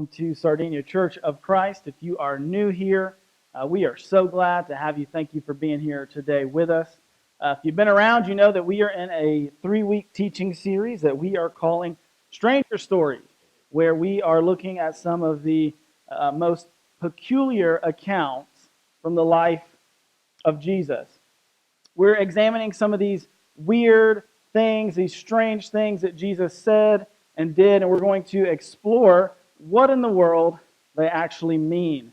welcome to Sardinia Church of Christ. If you are new here, we are so glad to have you. Thank you for being here today with us. If you've been around, you know that we are in a 3-week teaching series that we are calling Stranger Stories, where we are looking at some of the most peculiar accounts from the life of Jesus. We're examining some of these weird things, these strange things that Jesus said and did, and we're going to explore what in the world they actually mean.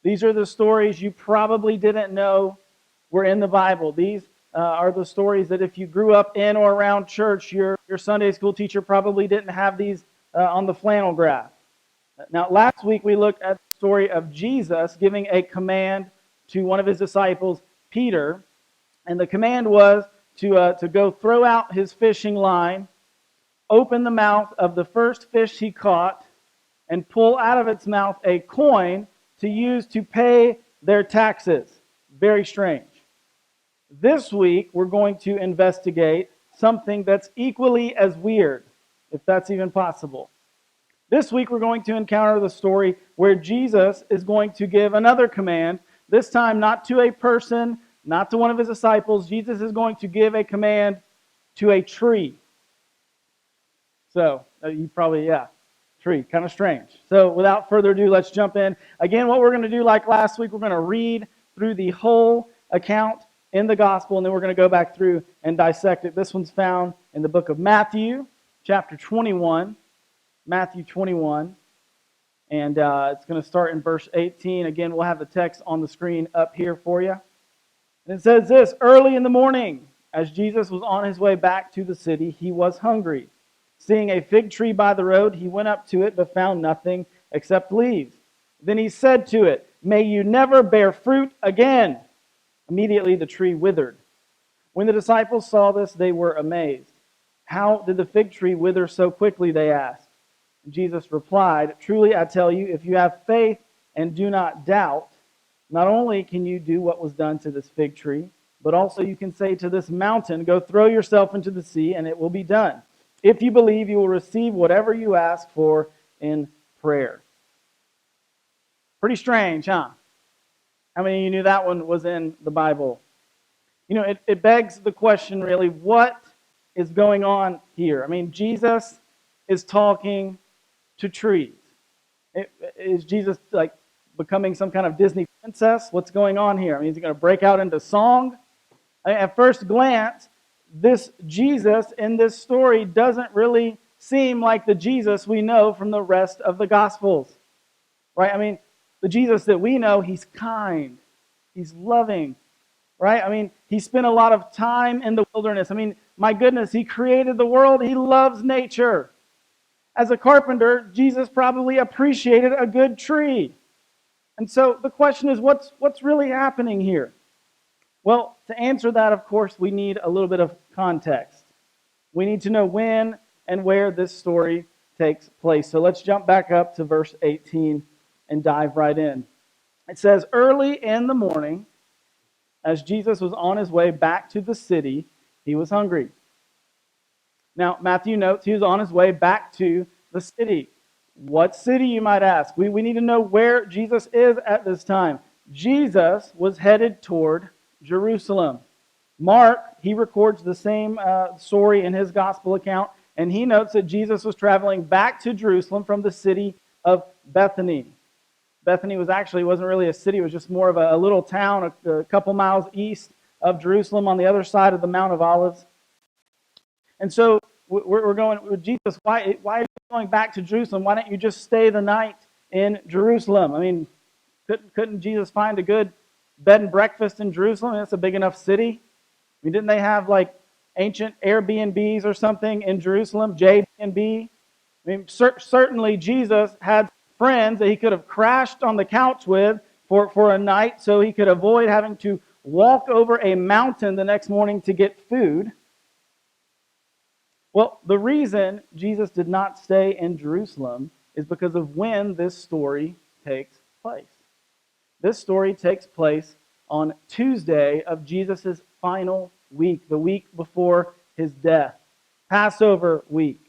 These are the stories you probably didn't know were in the Bible. These are the stories that if you grew up in or around church, your Sunday school teacher probably didn't have these on the flannel graph. Now, last week we looked at the story of Jesus giving a command to one of his disciples, Peter, and the command was to go throw out his fishing line, open the mouth of the first fish he caught, and pull out of its mouth a coin to use to pay their taxes. Very strange. This week, we're going to investigate something that's equally as weird, if that's even possible. This week, we're going to encounter the story where Jesus is going to give another command, this time not to a person, not to one of his disciples. Jesus is going to give a command to a tree. So, you probably, tree, kind of strange. So without further ado, let's jump in. Again, what we're going to do like last week, we're going to read through the whole account in the gospel, and then we're going to go back through and dissect it. This one's found in the book of Matthew, chapter 21. Matthew 21. And it's going to start in verse 18. Again, we'll have the text on the screen up here for you. And it says this: early in the morning, as Jesus was on his way back to the city, he was hungry. Seeing a fig tree by the road, he went up to it, but found nothing except leaves. Then he said to it, "May you never bear fruit again." Immediately the tree withered. When the disciples saw this, they were amazed. "How did the fig tree wither so quickly?" they asked. And Jesus replied, "Truly I tell you, if you have faith and do not doubt, not only can you do what was done to this fig tree, but also you can say to this mountain, 'Go throw yourself into the sea,' and it will be done. If you believe, you will receive whatever you ask for in prayer." Pretty strange, huh? How many of you knew that one was in the Bible? You know, it begs the question, really, what is going on here? I mean, Jesus is talking to trees. Is Jesus like becoming some kind of Disney princess? What's going on here? I mean, is he going to break out into song? At first glance, this Jesus in this story doesn't really seem like the Jesus we know from the rest of the Gospels, right? I mean, the Jesus that we know, he's kind, he's loving, right? I mean, he spent a lot of time in the wilderness. I mean, my goodness, he created the world. He loves nature. As a carpenter, Jesus probably appreciated a good tree. And so the question is, what's really happening here? Well, to answer that, of course, we need a little bit of context. We need to know when and where this story takes place. So let's jump back up to verse 18 and dive right in. It says, early in the morning, as Jesus was on his way back to the city, he was hungry. Now, Matthew notes he was on his way back to the city. What city, you might ask? We need to know where Jesus is at this time. Jesus was headed toward Jerusalem. Mark, he records the same story in his gospel account, and he notes that Jesus was traveling back to Jerusalem from the city of Bethany. Bethany wasn't really a city, it was just more of a little town a couple miles east of Jerusalem on the other side of the Mount of Olives. And so we're going with Jesus, why are you going back to Jerusalem? Why don't you just stay the night in Jerusalem? I mean, couldn't Jesus find a good bed and breakfast in Jerusalem? That's a big enough city. I mean, didn't they have like ancient Airbnbs or something in Jerusalem? J&B? I mean, certainly Jesus had friends that he could have crashed on the couch with for a night so he could avoid having to walk over a mountain the next morning to get food. Well, the reason Jesus did not stay in Jerusalem is because of when this story takes place. This story takes place on Tuesday of Jesus' final week, the week before his death, Passover week.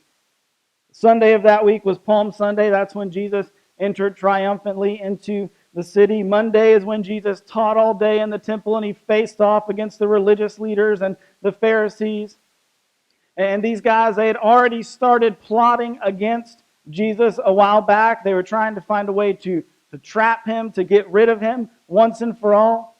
Sunday of that week was Palm Sunday. That's when Jesus entered triumphantly into the city. Monday is when Jesus taught all day in the temple and he faced off against the religious leaders and the Pharisees. And these guys, they had already started plotting against Jesus a while back. They were trying to find a way to trap him, to get rid of him once and for all.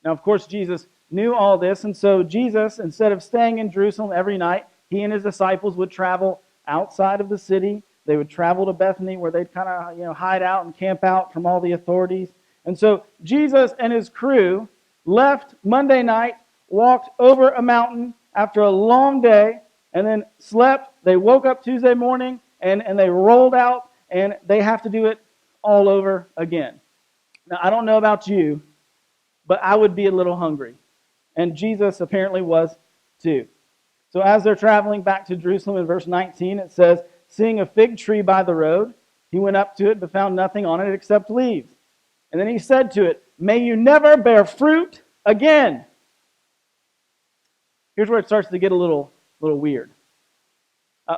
Now, of course, Jesus knew all this, and so Jesus, instead of staying in Jerusalem every night, he and his disciples would travel outside of the city. They would travel to Bethany, where they'd kind of hide out and camp out from all the authorities. And so Jesus and his crew left Monday night, walked over a mountain after a long day, and then slept. They woke up Tuesday morning, and they rolled out, and they have to do it all over again. Now, I don't know about you, but I would be a little hungry. And Jesus apparently was too. So as they're traveling back to Jerusalem in verse 19, it says, seeing a fig tree by the road, he went up to it but found nothing on it except leaves. And then he said to it, may you never bear fruit again. Here's where it starts to get a little weird.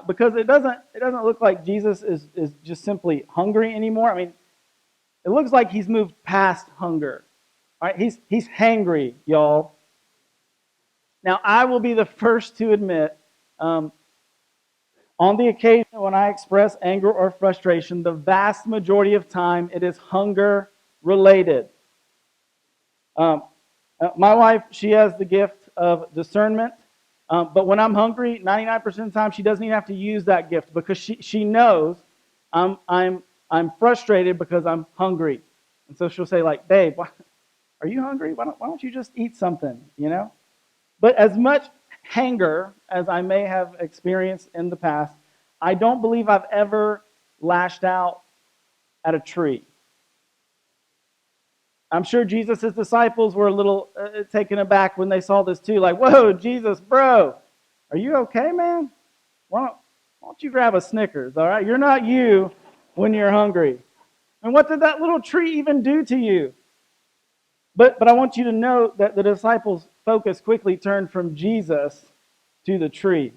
Because it doesn't look like Jesus is just simply hungry anymore. I mean, it looks like he's moved past hunger. All right, he's hangry, y'all. Now, I will be the first to admit, on the occasion when I express anger or frustration, the vast majority of time it is hunger related. My wife, she has the gift of discernment, but when I'm hungry, 99% of the time she doesn't even have to use that gift because she knows I'm frustrated because I'm hungry, and so she'll say like, "Babe, are you hungry? Why don't you just eat something?" You know. But as much anger as I may have experienced in the past, I don't believe I've ever lashed out at a tree. I'm sure Jesus' disciples were a little taken aback when they saw this too. Like, whoa, Jesus, bro, are you okay, man? Why don't you grab a Snickers, all right? You're not you when you're hungry. And what did that little tree even do to you? But I want you to know that the disciples' focus quickly turned from Jesus to the tree.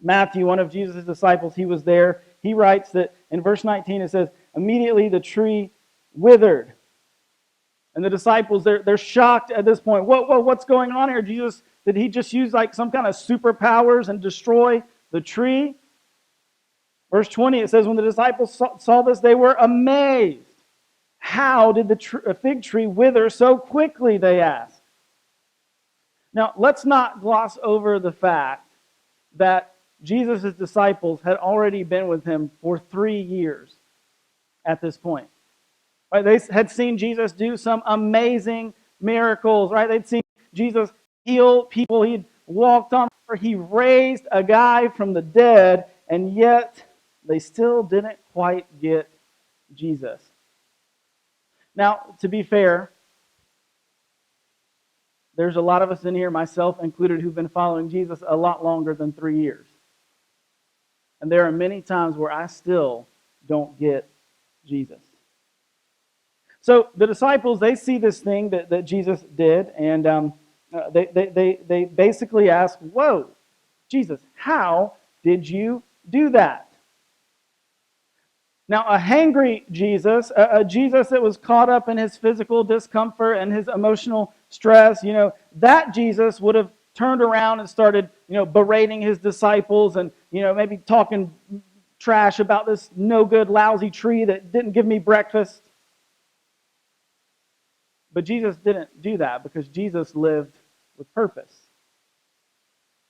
Matthew, one of Jesus' disciples, he was there. He writes that in verse 19 it says, immediately the tree withered. And the disciples, they're shocked at this point. What's going on here? Jesus, did he just use like some kind of superpowers and destroy the tree? Verse 20, it says, when the disciples saw this, they were amazed. How did the fig tree wither so quickly, they asked. Now, let's not gloss over the fact that Jesus' disciples had already been with him for 3 years at this point. Right? They had seen Jesus do some amazing miracles. Right? They'd seen Jesus heal people. He'd walked on water. He raised a guy from the dead, and yet they still didn't quite get Jesus. Now, to be fair, there's a lot of us in here, myself included, who've been following Jesus a lot longer than 3 years. And there are many times where I still don't get Jesus. So the disciples, they see this thing that Jesus did, and they basically ask, whoa, Jesus, how did you do that? Now, a hangry Jesus, a Jesus that was caught up in his physical discomfort and his emotional stress, that Jesus would have turned around and started, berating his disciples and, maybe talking trash about this no good, lousy tree that didn't give me breakfast. But Jesus didn't do that because Jesus lived with purpose.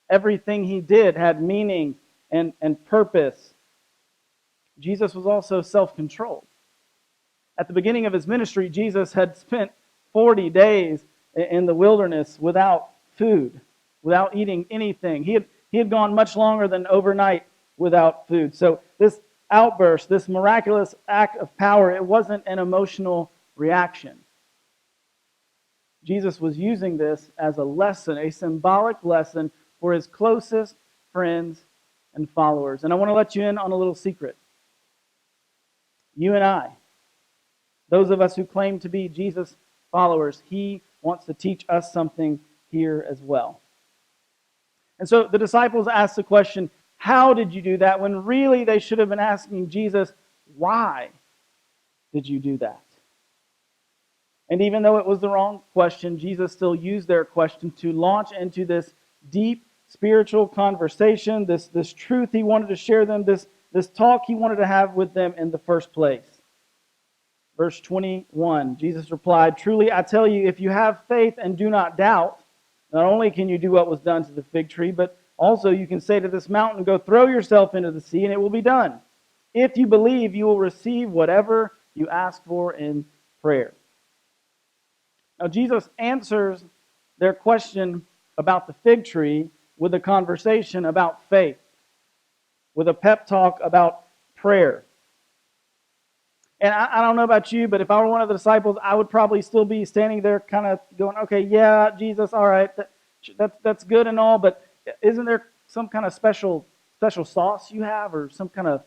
Everything he did had meaning and purpose. Jesus was also self-controlled. At the beginning of his ministry, Jesus had spent 40 days in the wilderness without food, without eating anything. He had gone much longer than overnight without food. So this outburst, this miraculous act of power, it wasn't an emotional reaction. Jesus was using this as a lesson, a symbolic lesson for his closest friends and followers. And I want to let you in on a little secret. You and I, those of us who claim to be Jesus followers, he wants to teach us something here as well. And so the disciples asked the question, how did you do that? When really they should have been asking Jesus, why did you do that? And even though it was the wrong question, Jesus still used their question to launch into this deep spiritual conversation, this truth he wanted to share them, this talk he wanted to have with them in the first place. Verse 21, Jesus replied, "Truly I tell you, if you have faith and do not doubt, not only can you do what was done to the fig tree, but also you can say to this mountain, go throw yourself into the sea, and it will be done. If you believe, you will receive whatever you ask for in prayer." Now, Jesus answers their question about the fig tree with a conversation about faith, with a pep talk about prayer. And I don't know about you, but if I were one of the disciples, I would probably still be standing there kind of going, okay, yeah, Jesus, all right, that's good and all, but isn't there some kind of special sauce you have, or some kind of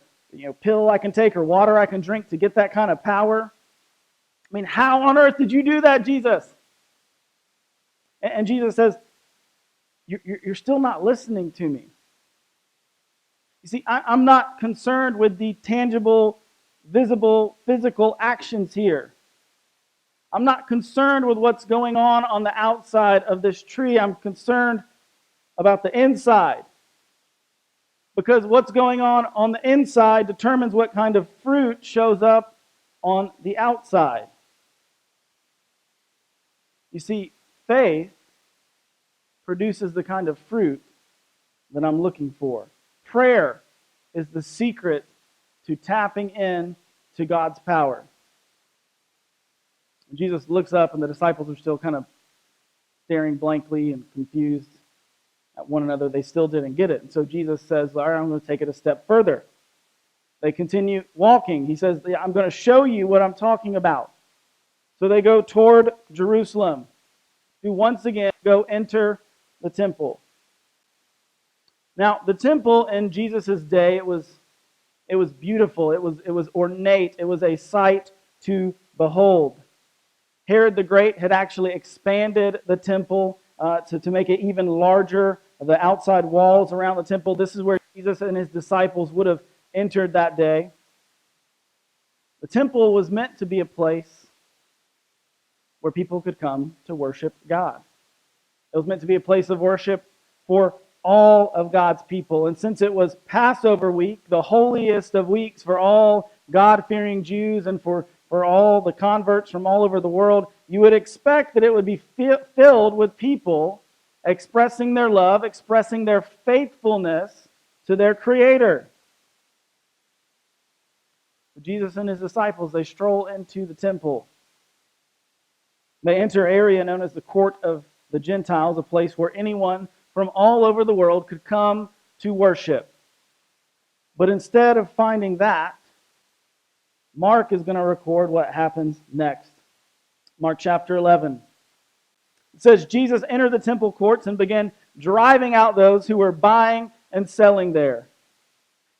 pill I can take or water I can drink to get that kind of power? I mean, how on earth did you do that, Jesus? And Jesus says, you're still not listening to me. You see, I'm not concerned with the tangible, visible, physical actions here. I'm not concerned with what's going on the outside of this tree. I'm concerned about the inside. Because what's going on the inside determines what kind of fruit shows up on the outside. You see, faith produces the kind of fruit that I'm looking for. Prayer is the secret to tapping in to God's power. Jesus looks up, and the disciples are still kind of staring blankly and confused at one another. They still didn't get it. And so Jesus says, all right, I'm going to take it a step further. They continue walking. He says, I'm going to show you what I'm talking about. So they go toward Jerusalem to once again go enter the temple. Now, the temple in Jesus' day, it was beautiful. It was ornate. It was a sight to behold. Herod the Great had actually expanded the temple to make it even larger, the outside walls around the temple. This is where Jesus and his disciples would have entered that day. The temple was meant to be a place where people could come to worship God. It was meant to be a place of worship for all of God's people. And since it was Passover week, the holiest of weeks for all God-fearing Jews and for all the converts from all over the world, you would expect that it would be filled with people expressing their love, expressing their faithfulness to their Creator. Jesus and his disciples, they stroll into the temple. They enter an area known as the Court of the Gentiles, a place where anyone from all over the world could come to worship. But instead of finding that, Mark is going to record what happens next. Mark chapter 11. It says, Jesus entered the temple courts and began driving out those who were buying and selling there.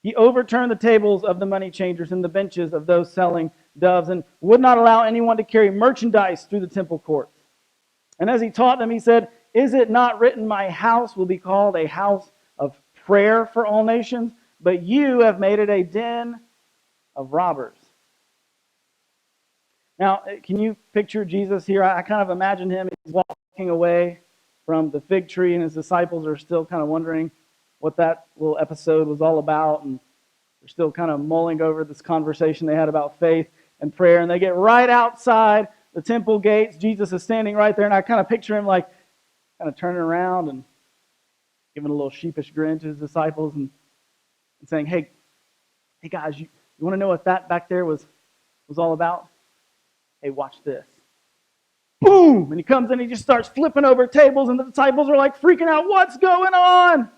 He overturned the tables of the money changers and the benches of those selling doves, and would not allow anyone to carry merchandise through the temple courts. And as he taught them, he said, "Is it not written, my house will be called a house of prayer for all nations? But you have made it a den of robbers." Now, can you picture Jesus here? I kind of imagine him. He's walking away from the fig tree, and his disciples are still kind of wondering what that little episode was all about, and they're still kind of mulling over this conversation they had about faith and prayer. And they get right outside the temple gates. Jesus is standing right there, and I kind of picture him like kind of turning around and giving a little sheepish grin to his disciples and saying, hey guys, you want to know what that back there was all about? Hey, watch this. Boom! And he comes in, he just starts flipping over tables, and the disciples are like freaking out. What's going on?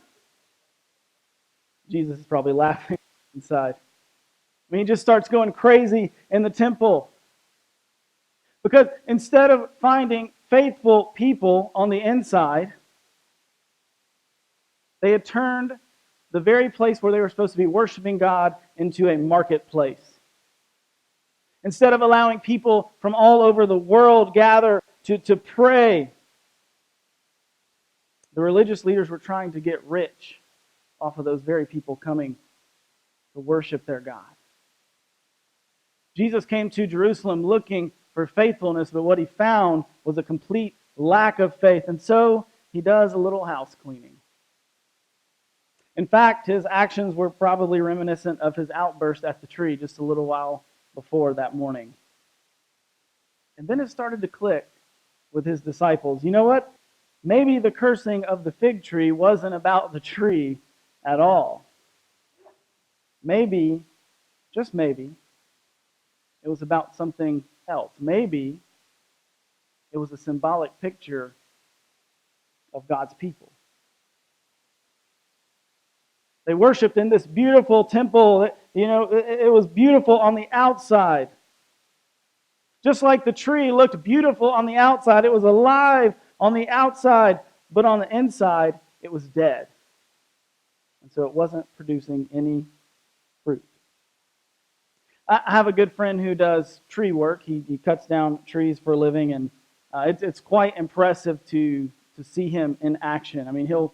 Jesus is probably laughing inside. I mean, he just starts going crazy in the temple. Because instead of finding faithful people on the inside, they had turned the very place where they were supposed to be worshiping God into a marketplace. Instead of allowing people from all over the world gather to pray, the religious leaders were trying to get rich off of those very people coming to worship their God. Jesus came to Jerusalem looking for faithfulness, but what he found was a complete lack of faith. And so he does a little house cleaning. In fact, his actions were probably reminiscent of his outburst at the tree just a little while before that morning. And then it started to click with his disciples. You know what? Maybe the cursing of the fig tree wasn't about the tree at all. Maybe, just maybe, it was about something else. Maybe it was a symbolic picture of God's people. They worshiped in this beautiful temple. It was beautiful on the outside. Just like the tree looked beautiful on the outside, it was alive on the outside, but on the inside, it was dead. And so it wasn't producing any fruit. I have a good friend who does tree work. He cuts down trees for a living, and it's quite impressive to see him in action. I mean, he'll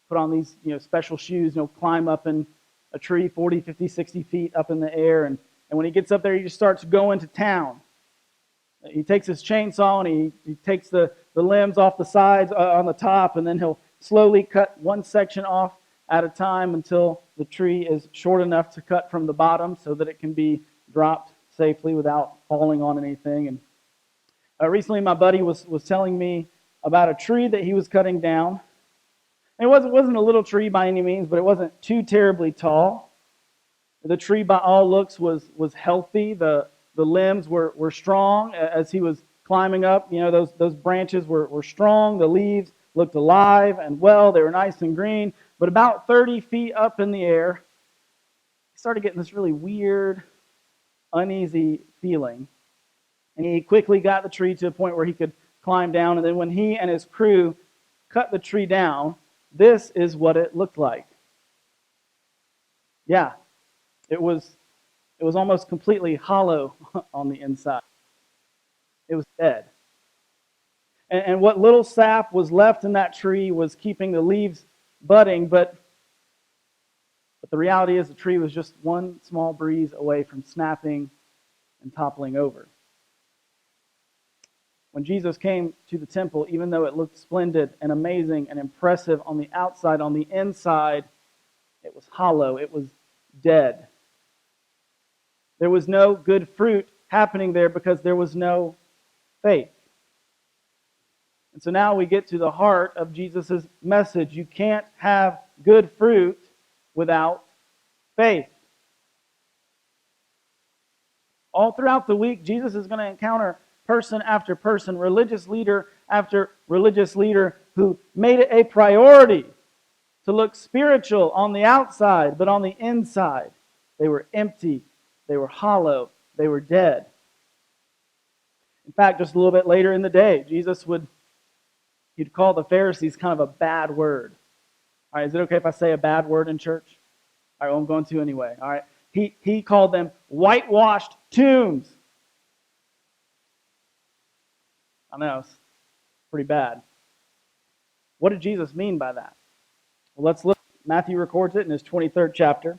put on these special shoes, climb up in a tree 40, 50, 60 feet up in the air, and when he gets up there, he just starts going to town. He takes his chainsaw and he takes the limbs off the sides on the top, and then he'll slowly cut one section off at a time until the tree is short enough to cut from the bottom so that it can be dropped safely without falling on anything. And recently my buddy was telling me about a tree that he was cutting down. And it wasn't a little tree by any means, but it wasn't too terribly tall. The tree by all looks was healthy. The limbs were strong as he was climbing up. Those branches were strong. The leaves looked alive and well. They were nice and green. But about 30 feet up in the air, he started getting this really weird, uneasy feeling. And he quickly got the tree to a point where he could climb down. And then when he and his crew cut the tree down, this is what it looked like. Yeah, it was almost completely hollow on the inside. It was dead. And what little sap was left in that tree was keeping the leaves budding, but the reality is the tree was just one small breeze away from snapping and toppling over. When Jesus came to the temple, even though it looked splendid and amazing and impressive on the outside, on the inside, it was hollow. It was dead. There was no good fruit happening there because there was no faith. And so now we get to the heart of Jesus' message. You can't have good fruit without faith. All throughout the week, Jesus is going to encounter person after person, religious leader after religious leader who made it a priority to look spiritual on the outside, but on the inside, they were empty, they were hollow, they were dead. In fact, just a little bit later in the day, Jesus he'd call the Pharisees kind of a bad word. All right, is it okay if I say a bad word in church? All right, well, I'm going to anyway. All right, he called them whitewashed tombs. I know, it's pretty bad. What did Jesus mean by that? Well, let's look. Matthew records it in his 23rd chapter.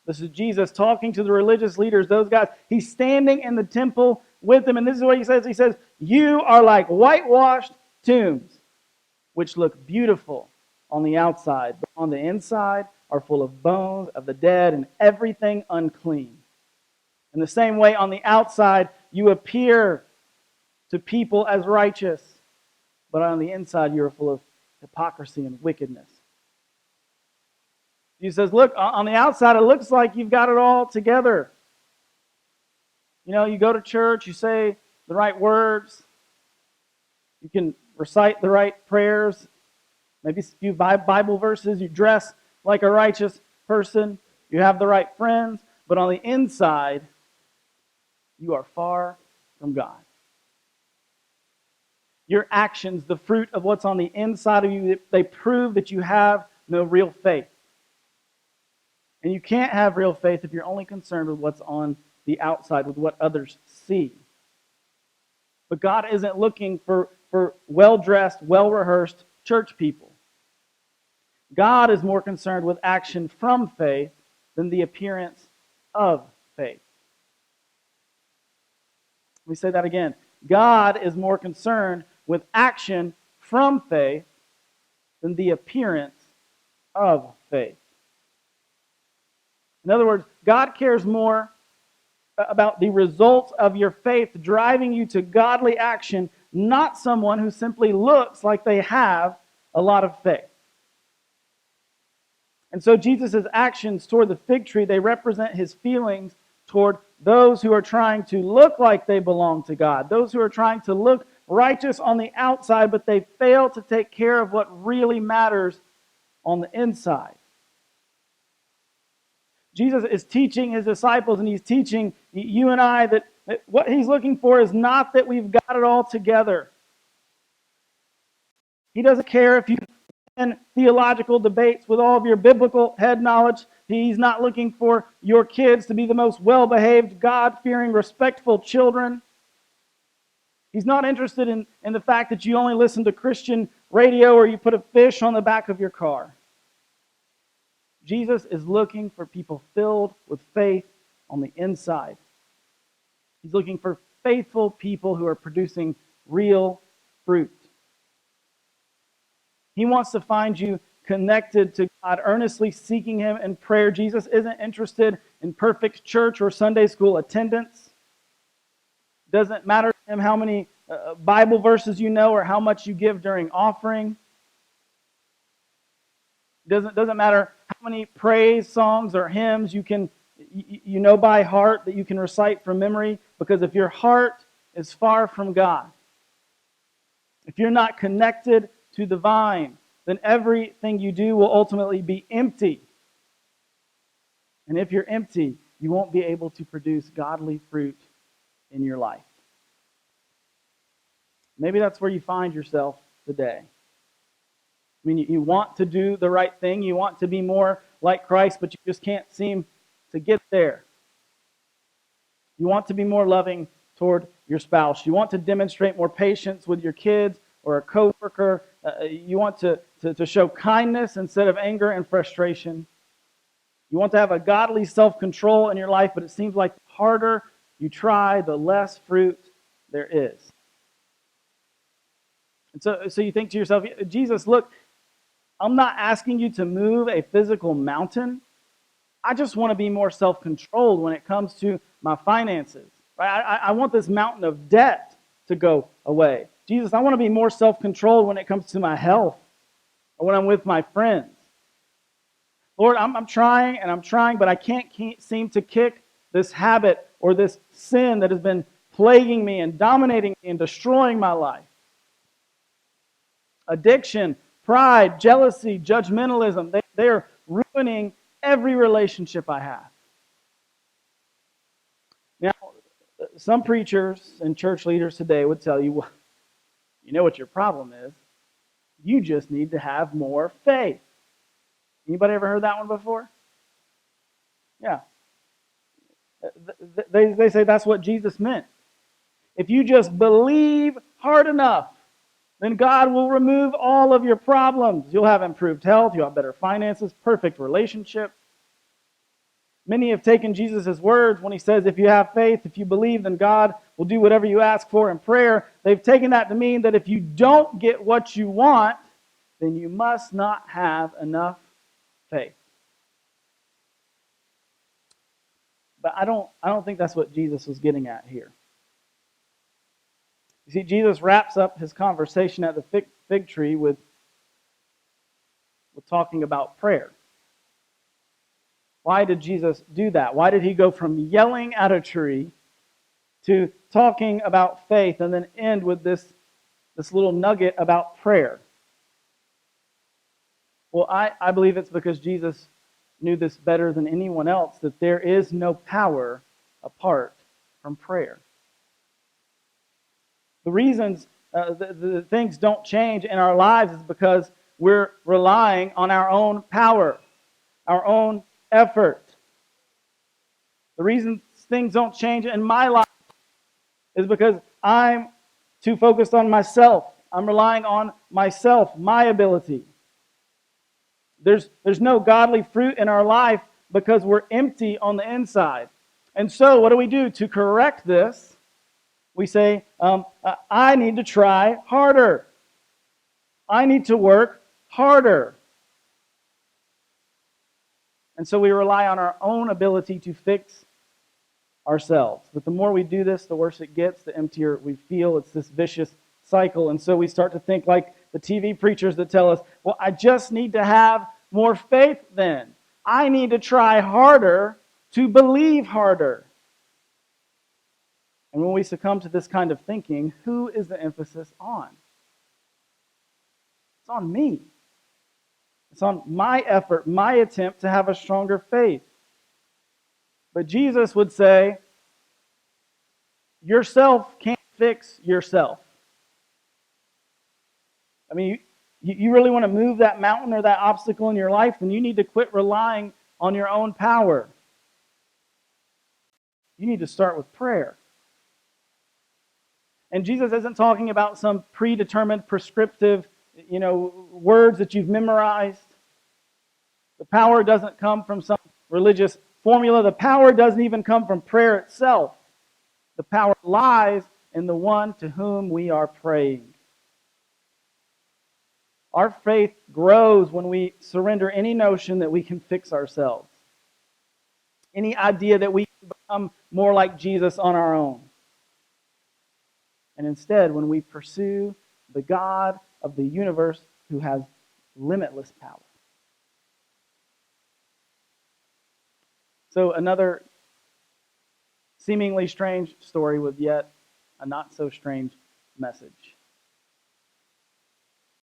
This is Jesus talking to the religious leaders, those guys. He's standing in the temple with them, and this is what he says. He says, "You are like whitewashed tombs, which look beautiful on the outside, but on the inside are full of bones of the dead and everything unclean. In the same way, on the outside, you appear to people as righteous, but on the inside, you are full of hypocrisy and wickedness." He says, look, on the outside, it looks like you've got it all together. You go to church, you say the right words, you can recite the right prayers, maybe a few Bible verses, you dress like a righteous person, you have the right friends, but on the inside, you are far from God. Your actions, the fruit of what's on the inside of you, they prove that you have no real faith. And you can't have real faith if you're only concerned with what's on the outside, with what others see. But God isn't looking for well-dressed, well-rehearsed church people. God is more concerned with action from faith than the appearance of faith. Let me say that again. God is more concerned with action from faith than the appearance of faith. In other words, God cares more about the results of your faith driving you to godly action, not someone who simply looks like they have a lot of faith. And so Jesus' actions toward the fig tree, they represent his feelings toward those who are trying to look like they belong to God, those who are trying to look righteous on the outside, but they fail to take care of what really matters on the inside. Jesus is teaching his disciples, and he's teaching you and I that what he's looking for is not that we've got it all together. He doesn't care if you win theological debates with all of your biblical head knowledge. He's not looking for your kids to be the most well-behaved, God-fearing, respectful children. He's not interested in the fact that you only listen to Christian radio or you put a fish on the back of your car. Jesus is looking for people filled with faith on the inside. He's looking for faithful people who are producing real fruit. He wants to find you connected to God, earnestly seeking him in prayer. Jesus isn't interested in perfect church or Sunday school attendance. Doesn't matter to him how many Bible verses you know or how much you give during offering. Doesn't matter how many praise songs or hymns you know by heart that you can recite from memory, because if your heart is far from God, if you're not connected to the vine, then everything you do will ultimately be empty. And if you're empty, you won't be able to produce godly fruit in your life. Maybe that's where you find yourself today. I mean, you want to do the right thing. You want to be more like Christ, but you just can't seem to get there. You want to be more loving toward your spouse. You want to demonstrate more patience with your kids or a coworker. You want to show kindness instead of anger and frustration. You want to have a godly self-control in your life, but it seems like the harder you try, the less fruit there is. And so you think to yourself, Jesus, look, I'm not asking you to move a physical mountain. I just want to be more self-controlled when it comes to my finances. Right? I want this mountain of debt to go away. Jesus, I want to be more self-controlled when it comes to my health or when I'm with my friends. Lord, I'm trying and I'm trying, but I can't seem to kick this habit or this sin that has been plaguing me and dominating me and destroying my life. Addiction, pride, jealousy, judgmentalism, they are ruining every relationship I have. Now, some preachers and church leaders today would tell you, well, you know what your problem is? You just need to have more faith. Anybody ever heard that one before? Yeah. They say that's what Jesus meant. If you just believe hard enough, then God will remove all of your problems. You'll have improved health, you'll have better finances, perfect relationship. Many have taken Jesus' words when he says, if you have faith, if you believe, then God will do whatever you ask for in prayer. They've taken that to mean that if you don't get what you want, then you must not have enough faith. But I don't think that's what Jesus was getting at here. You see, Jesus wraps up his conversation at the fig tree with talking about prayer. Why did Jesus do that? Why did he go from yelling at a tree to talking about faith and then end with this little nugget about prayer? Well, I believe it's because Jesus knew this better than anyone else, that there is no power apart from prayer. The reasons the things don't change in our lives is because we're relying on our own power, our own effort. The reason things don't change in my life is because I'm too focused on myself. I'm relying on myself, my ability. There's no godly fruit in our life because we're empty on the inside. And so what do we do to correct this? We say, I need to try harder. I need to work harder. And so we rely on our own ability to fix ourselves. But the more we do this, the worse it gets, the emptier we feel. It's this vicious cycle. And so we start to think like the TV preachers that tell us, well, I just need to have more faith then. I need to try harder to believe harder. And when we succumb to this kind of thinking, who is the emphasis on? It's on me. It's on my effort, my attempt to have a stronger faith. But Jesus would say, yourself can't fix yourself. I mean, you really want to move that mountain or that obstacle in your life, then you need to quit relying on your own power. You need to start with prayer. And Jesus isn't talking about some predetermined, prescriptive, words that you've memorized. The power doesn't come from some religious formula. The power doesn't even come from prayer itself. The power lies in the one to whom we are praying. Our faith grows when we surrender any notion that we can fix ourselves, any idea that we can become more like Jesus on our own. And instead, when we pursue the God of the universe who has limitless power. So another seemingly strange story with yet a not so strange message.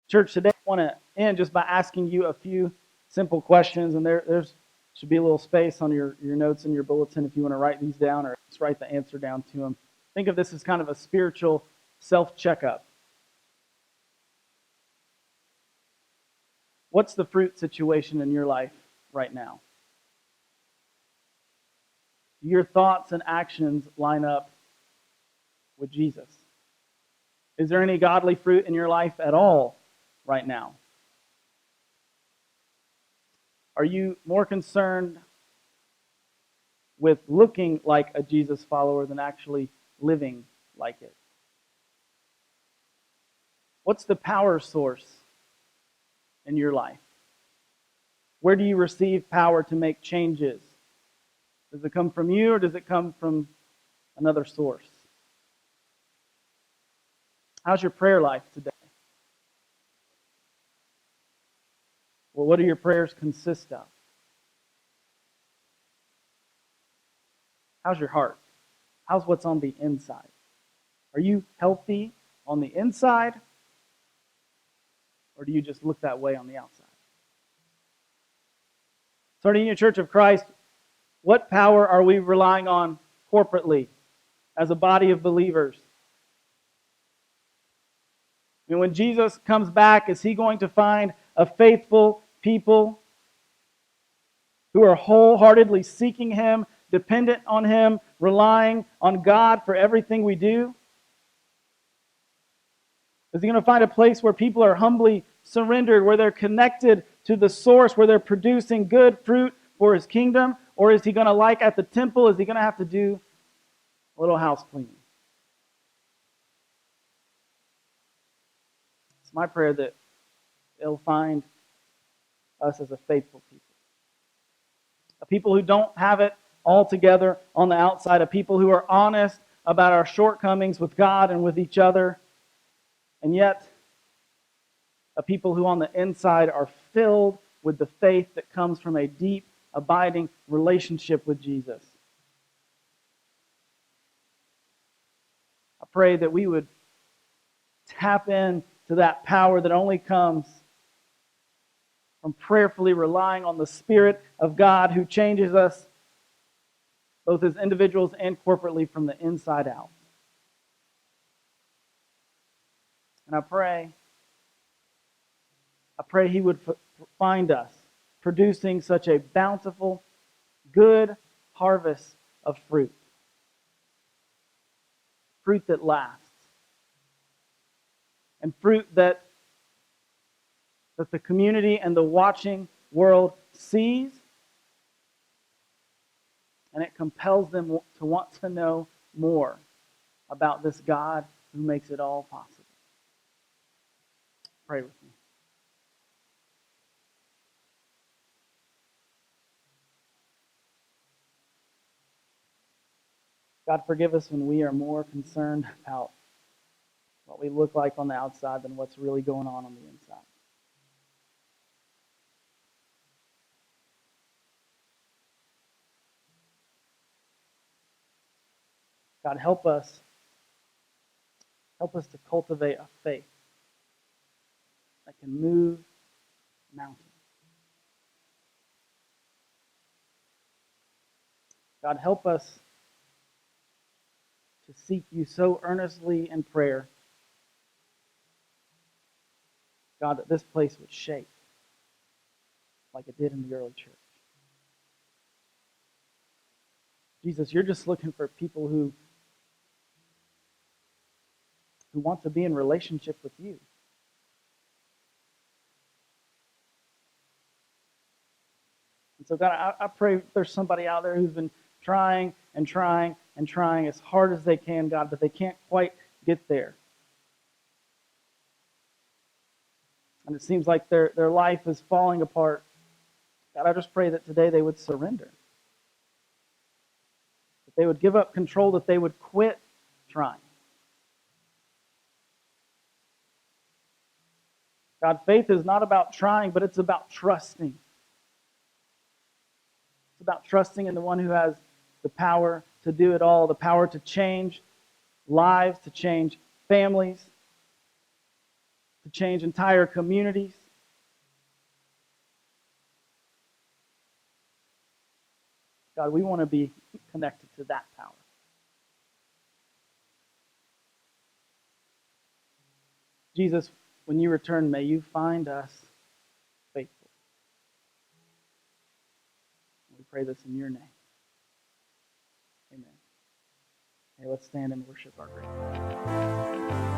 Church, today I want to end just by asking you a few simple questions, and there's should be a little space on your notes in your bulletin if you want to write these down or just write the answer down to them. Think of this as kind of a spiritual self-checkup. What's the fruit situation in your life right now? Do your thoughts and actions line up with Jesus? Is there any godly fruit in your life at all right now? Are you more concerned with looking like a Jesus follower than actually living like it? What's the power source in your life? Where do you receive power to make changes? Does it come from you or does it come from another source? How's your prayer life today? Well, what do your prayers consist of? How's your heart? How's what's on the inside? Are you healthy on the inside? Or do you just look that way on the outside? Starting in Church of Christ, what power are we relying on corporately as a body of believers? And when Jesus comes back, is he going to find a faithful people who are wholeheartedly seeking him, dependent on him, relying on God for everything we do? Is he going to find a place where people are humbly surrendered, where they're connected to the source, where they're producing good fruit for his kingdom? Or is he going to, like at the temple, is he going to have to do a little house cleaning? It's my prayer that he'll find us as a faithful people. A people who don't have it all together on the outside. A people who are honest about our shortcomings with God and with each other. And yet, a people who on the inside are filled with the faith that comes from a deep, abiding relationship with Jesus. I pray that we would tap into that power that only comes from prayerfully relying on the Spirit of God who changes us both as individuals and corporately from the inside out. And I pray he would find us producing such a bountiful, good harvest of fruit. Fruit that lasts. And fruit that the community and the watching world sees, and it compels them to want to know more about this God who makes it all possible. Pray with me. God, forgive us when we are more concerned about what we look like on the outside than what's really going on the inside. God, help us to cultivate a faith that can move mountains. God, help us to seek you so earnestly in prayer, God, that this place would shake like it did in the early church. Jesus, you're just looking for people who want to be in relationship with you. And so, God, I pray there's somebody out there who's been trying and trying and trying as hard as they can, God, but they can't quite get there. And it seems like their life is falling apart. God, I just pray that today they would surrender. That they would give up control, that they would quit trying. God, faith is not about trying, but it's about trusting. It's about trusting in the one who has the power to do it all, the power to change lives, to change families, to change entire communities. God, we want to be connected to that power. Jesus, when you return, may you find us faithful. We pray this in your name. Amen. Hey, let's stand and worship our great God.